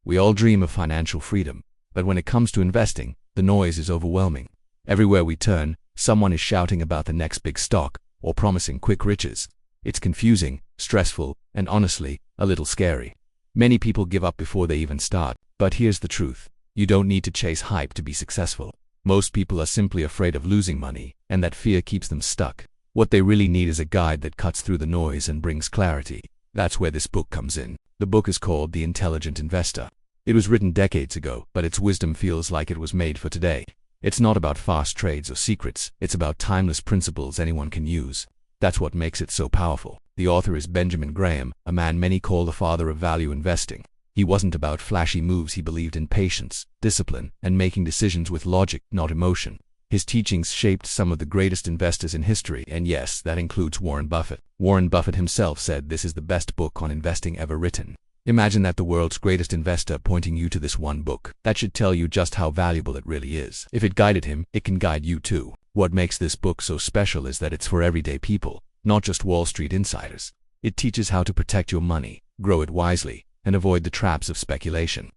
We all dream of financial freedom, but when it comes to investing, the noise is overwhelming. Everywhere we turn, someone is shouting about the next big stock or promising quick riches. It's confusing, stressful, and honestly, a little scary. Many people give up before they even start, but here's the truth. You don't need to chase hype to be successful. Most people are simply afraid of losing money, and that fear keeps them stuck. What they really need is a guide that cuts through the noise and brings clarity. That's where this book comes in. The book is called The Intelligent Investor. It was written decades ago, but its wisdom feels like it was made for today. It's not about fast trades or secrets, it's about timeless principles anyone can use. That's what makes it so powerful. The author is Benjamin Graham, a man many call the father of value investing. He wasn't about flashy moves, he believed in patience, discipline, and making decisions with logic, not emotion. His teachings shaped some of the greatest investors in history, and yes, that includes Warren Buffett. Warren Buffett himself said this is the best book on investing ever written. Imagine that, the world's greatest investor pointing you to this one book. That should tell you just how valuable it really is. If it guided him, it can guide you too. What makes this book so special is that it's for everyday people, not just Wall Street insiders. It teaches how to protect your money, grow it wisely, and avoid the traps of speculation.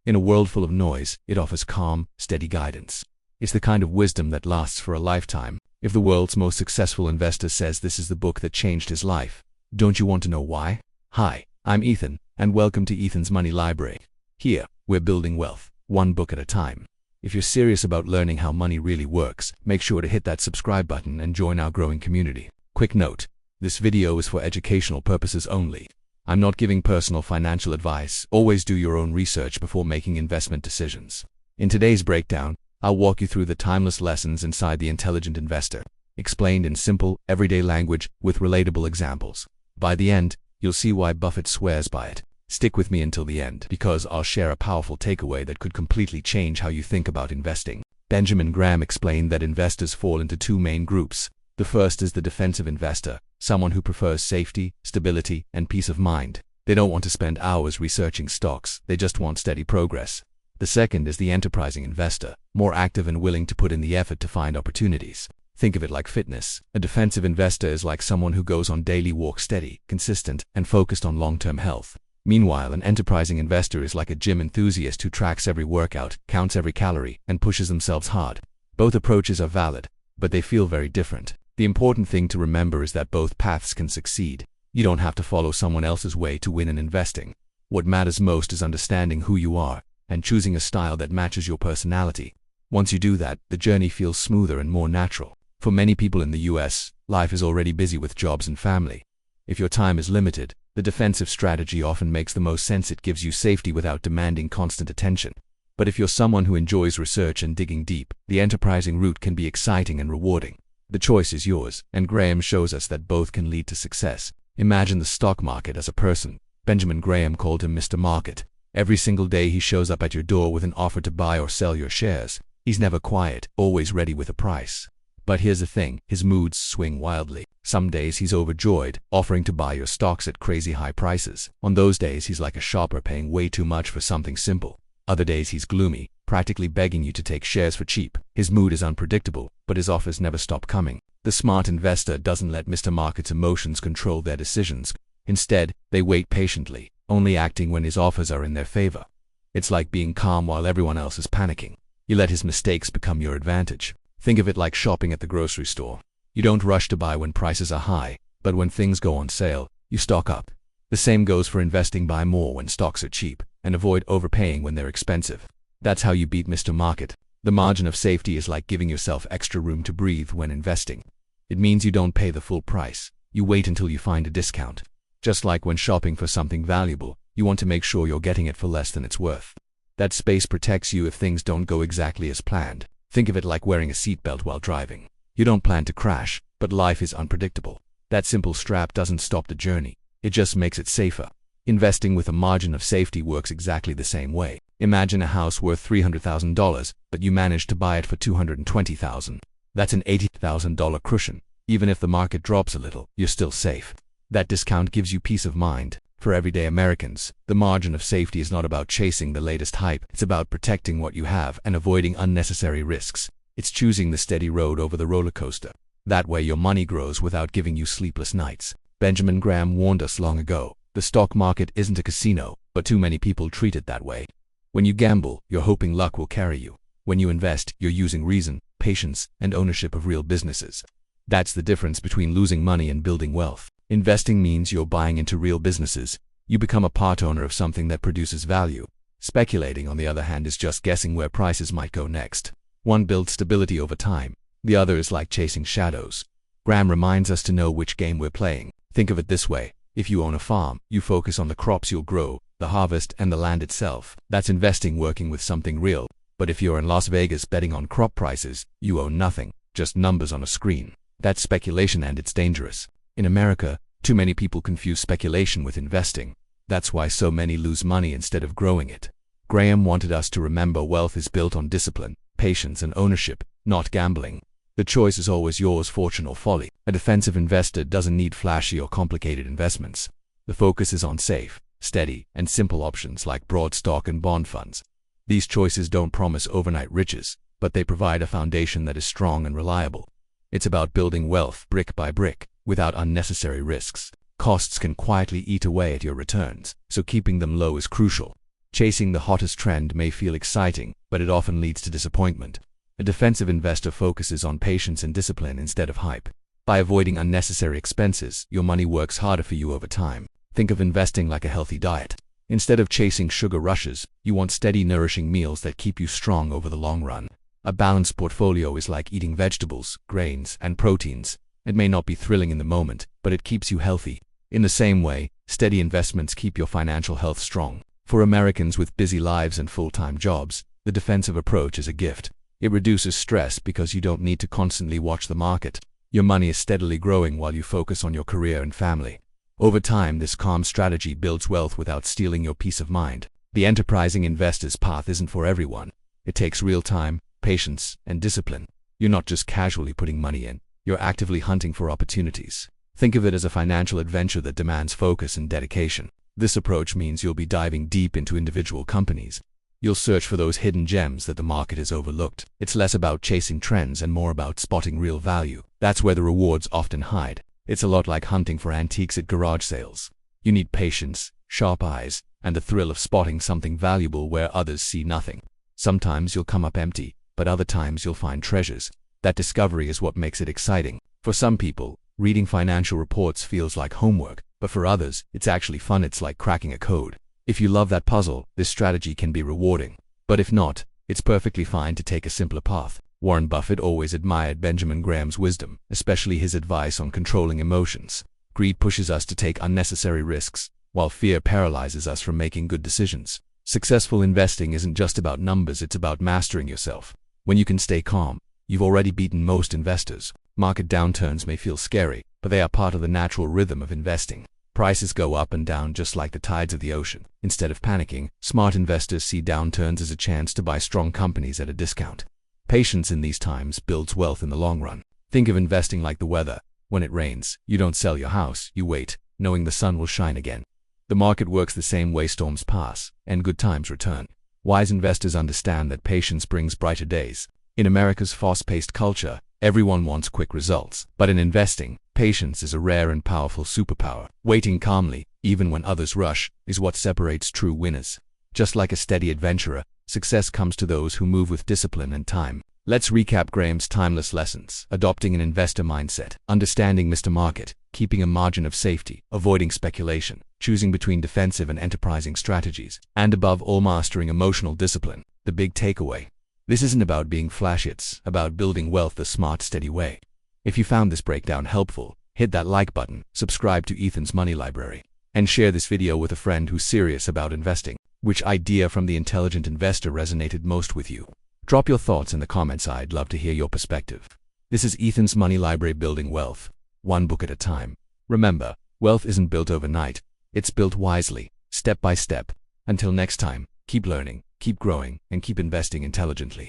In a world full of noise, it offers calm, steady guidance. It's the kind of wisdom that lasts for a lifetime. If the world's most successful investor says this is the book that changed his life, don't you want to know why? Hi, I'm Ethan, and welcome to Ethan's Money Library. Here, we're building wealth, one book at a time. If you're serious about learning how money really works, make sure to hit that subscribe button and join our growing community. Quick note, this video is for educational purposes only. I'm not giving personal financial advice. Always do your own research before making investment decisions. In today's breakdown, I'll walk you through the timeless lessons inside The Intelligent Investor, explained in simple, everyday language with relatable examples. By the end, you'll see why Buffett swears by it. Stick with me until the end, because I'll share a powerful takeaway that could completely change how you think about investing. Benjamin Graham explained that investors fall into two main groups. The first is the defensive investor, someone who prefers safety, stability, and peace of mind. They don't want to spend hours researching stocks, they just want steady progress. The second is the enterprising investor, more active and willing to put in the effort to find opportunities. Think of it like fitness. A defensive investor is like someone who goes on daily walks, steady, consistent, and focused on long-term health. Meanwhile, an enterprising investor is like a gym enthusiast who tracks every workout, counts every calorie, and pushes themselves hard. Both approaches are valid, but they feel very different. The important thing to remember is that both paths can succeed. You don't have to follow someone else's way to win in investing. What matters most is understanding who you are and choosing a style that matches your personality. Once you do that, the journey feels smoother and more natural. For many people in the US, life is already busy with jobs and family. If your time is limited, the defensive strategy often makes the most sense. It gives you safety without demanding constant attention. But if you're someone who enjoys research and digging deep, the enterprising route can be exciting and rewarding. The choice is yours, and Graham shows us that both can lead to success. Imagine the stock market as a person. Benjamin Graham called him Mr. Market. Every single day he shows up at your door with an offer to buy or sell your shares. He's never quiet, always ready with a price. But here's the thing, his moods swing wildly. Some days he's overjoyed, offering to buy your stocks at crazy high prices. On those days he's like a shopper paying way too much for something simple. Other days he's gloomy, practically begging you to take shares for cheap. His mood is unpredictable, but his offers never stop coming. The smart investor doesn't let Mr. Market's emotions control their decisions. Instead, they wait patiently, only acting when his offers are in their favor. It's like being calm while everyone else is panicking. You let his mistakes become your advantage. Think of it like shopping at the grocery store. You don't rush to buy when prices are high, but when things go on sale, you stock up. The same goes for investing. Buy more when stocks are cheap, and avoid overpaying when they're expensive. That's how you beat Mr. Market. The margin of safety is like giving yourself extra room to breathe when investing. It means you don't pay the full price. You wait until you find a discount. Just like when shopping for something valuable, you want to make sure you're getting it for less than it's worth. That space protects you if things don't go exactly as planned. Think of it like wearing a seatbelt while driving. You don't plan to crash, but life is unpredictable. That simple strap doesn't stop the journey. It just makes it safer. Investing with a margin of safety works exactly the same way. Imagine a house worth $300,000, but you manage to buy it for $220,000. That's an $80,000 cushion. Even if the market drops a little, you're still safe. That discount gives you peace of mind. For everyday Americans, the margin of safety is not about chasing the latest hype. It's about protecting what you have and avoiding unnecessary risks. It's choosing the steady road over the roller coaster. That way your money grows without giving you sleepless nights. Benjamin Graham warned us long ago, the stock market isn't a casino, but too many people treat it that way. When you gamble, you're hoping luck will carry you. When you invest, you're using reason, patience, and ownership of real businesses. That's the difference between losing money and building wealth. Investing means you're buying into real businesses. You become a part owner of something that produces value. Speculating, on the other hand, is just guessing where prices might go next. One builds stability over time. The other is like chasing shadows. Graham reminds us to know which game we're playing. Think of it this way. If you own a farm, you focus on the crops you'll grow, the harvest, and the land itself. That's investing, working with something real. But if you're in Las Vegas betting on crop prices, you own nothing, just numbers on a screen. That's speculation, and it's dangerous. In America, too many people confuse speculation with investing. That's why so many lose money instead of growing it. Graham wanted us to remember wealth is built on discipline, patience, and ownership, not gambling. The choice is always yours, fortune or folly. A defensive investor doesn't need flashy or complicated investments. The focus is on safe, steady, and simple options like broad stock and bond funds. These choices don't promise overnight riches, but they provide a foundation that is strong and reliable. It's about building wealth brick by brick, without unnecessary risks. Costs can quietly eat away at your returns, so keeping them low is crucial. Chasing the hottest trend may feel exciting, but it often leads to disappointment. A defensive investor focuses on patience and discipline instead of hype. By avoiding unnecessary expenses, your money works harder for you over time. Think of investing like a healthy diet. Instead of chasing sugar rushes, you want steady, nourishing meals that keep you strong over the long run. A balanced portfolio is like eating vegetables, grains, and proteins. It may not be thrilling in the moment, but it keeps you healthy. In the same way, steady investments keep your financial health strong. For Americans with busy lives and full-time jobs, the defensive approach is a gift. It reduces stress because you don't need to constantly watch the market. Your money is steadily growing while you focus on your career and family. Over time, this calm strategy builds wealth without stealing your peace of mind. The enterprising investor's path isn't for everyone. It takes real time, patience, and discipline. You're not just casually putting money in. You're actively hunting for opportunities. Think of it as a financial adventure that demands focus and dedication. This approach means you'll be diving deep into individual companies. You'll search for those hidden gems that the market has overlooked. It's less about chasing trends and more about spotting real value. That's where the rewards often hide. It's a lot like hunting for antiques at garage sales. You need patience, sharp eyes, and the thrill of spotting something valuable where others see nothing. Sometimes you'll come up empty, but other times you'll find treasures. That discovery is what makes it exciting. For some people, reading financial reports feels like homework, but for others, it's actually fun. It's like cracking a code. If you love that puzzle, this strategy can be rewarding. But if not, it's perfectly fine to take a simpler path. Warren Buffett always admired Benjamin Graham's wisdom, especially his advice on controlling emotions. Greed pushes us to take unnecessary risks, while fear paralyzes us from making good decisions. Successful investing isn't just about numbers, it's about mastering yourself. When you can stay calm, you've already beaten most investors. Market downturns may feel scary, but they are part of the natural rhythm of investing. Prices go up and down just like the tides of the ocean. Instead of panicking, smart investors see downturns as a chance to buy strong companies at a discount. Patience in these times builds wealth in the long run. Think of investing like the weather. When it rains, you don't sell your house, you wait, knowing the sun will shine again. The market works the same way. Storms pass, and good times return. Wise investors understand that patience brings brighter days. In America's fast-paced culture, everyone wants quick results. But in investing, patience is a rare and powerful superpower. Waiting calmly, even when others rush, is what separates true winners. Just like a steady adventurer, success comes to those who move with discipline and time. Let's recap Graham's timeless lessons. Adopting an investor mindset, understanding Mr. Market, keeping a margin of safety, avoiding speculation, choosing between defensive and enterprising strategies, and above all, mastering emotional discipline. The big takeaway: this isn't about being flashy, it's about building wealth the smart, steady way. If you found this breakdown helpful, hit that like button, subscribe to Ethan's Money Library, and share this video with a friend who's serious about investing. Which idea from The Intelligent Investor resonated most with you? Drop your thoughts in the comments. I'd love to hear your perspective. This is Ethan's Money Library, building wealth, one book at a time. Remember, wealth isn't built overnight. It's built wisely, step by step. Until next time, keep learning, keep growing, and keep investing intelligently.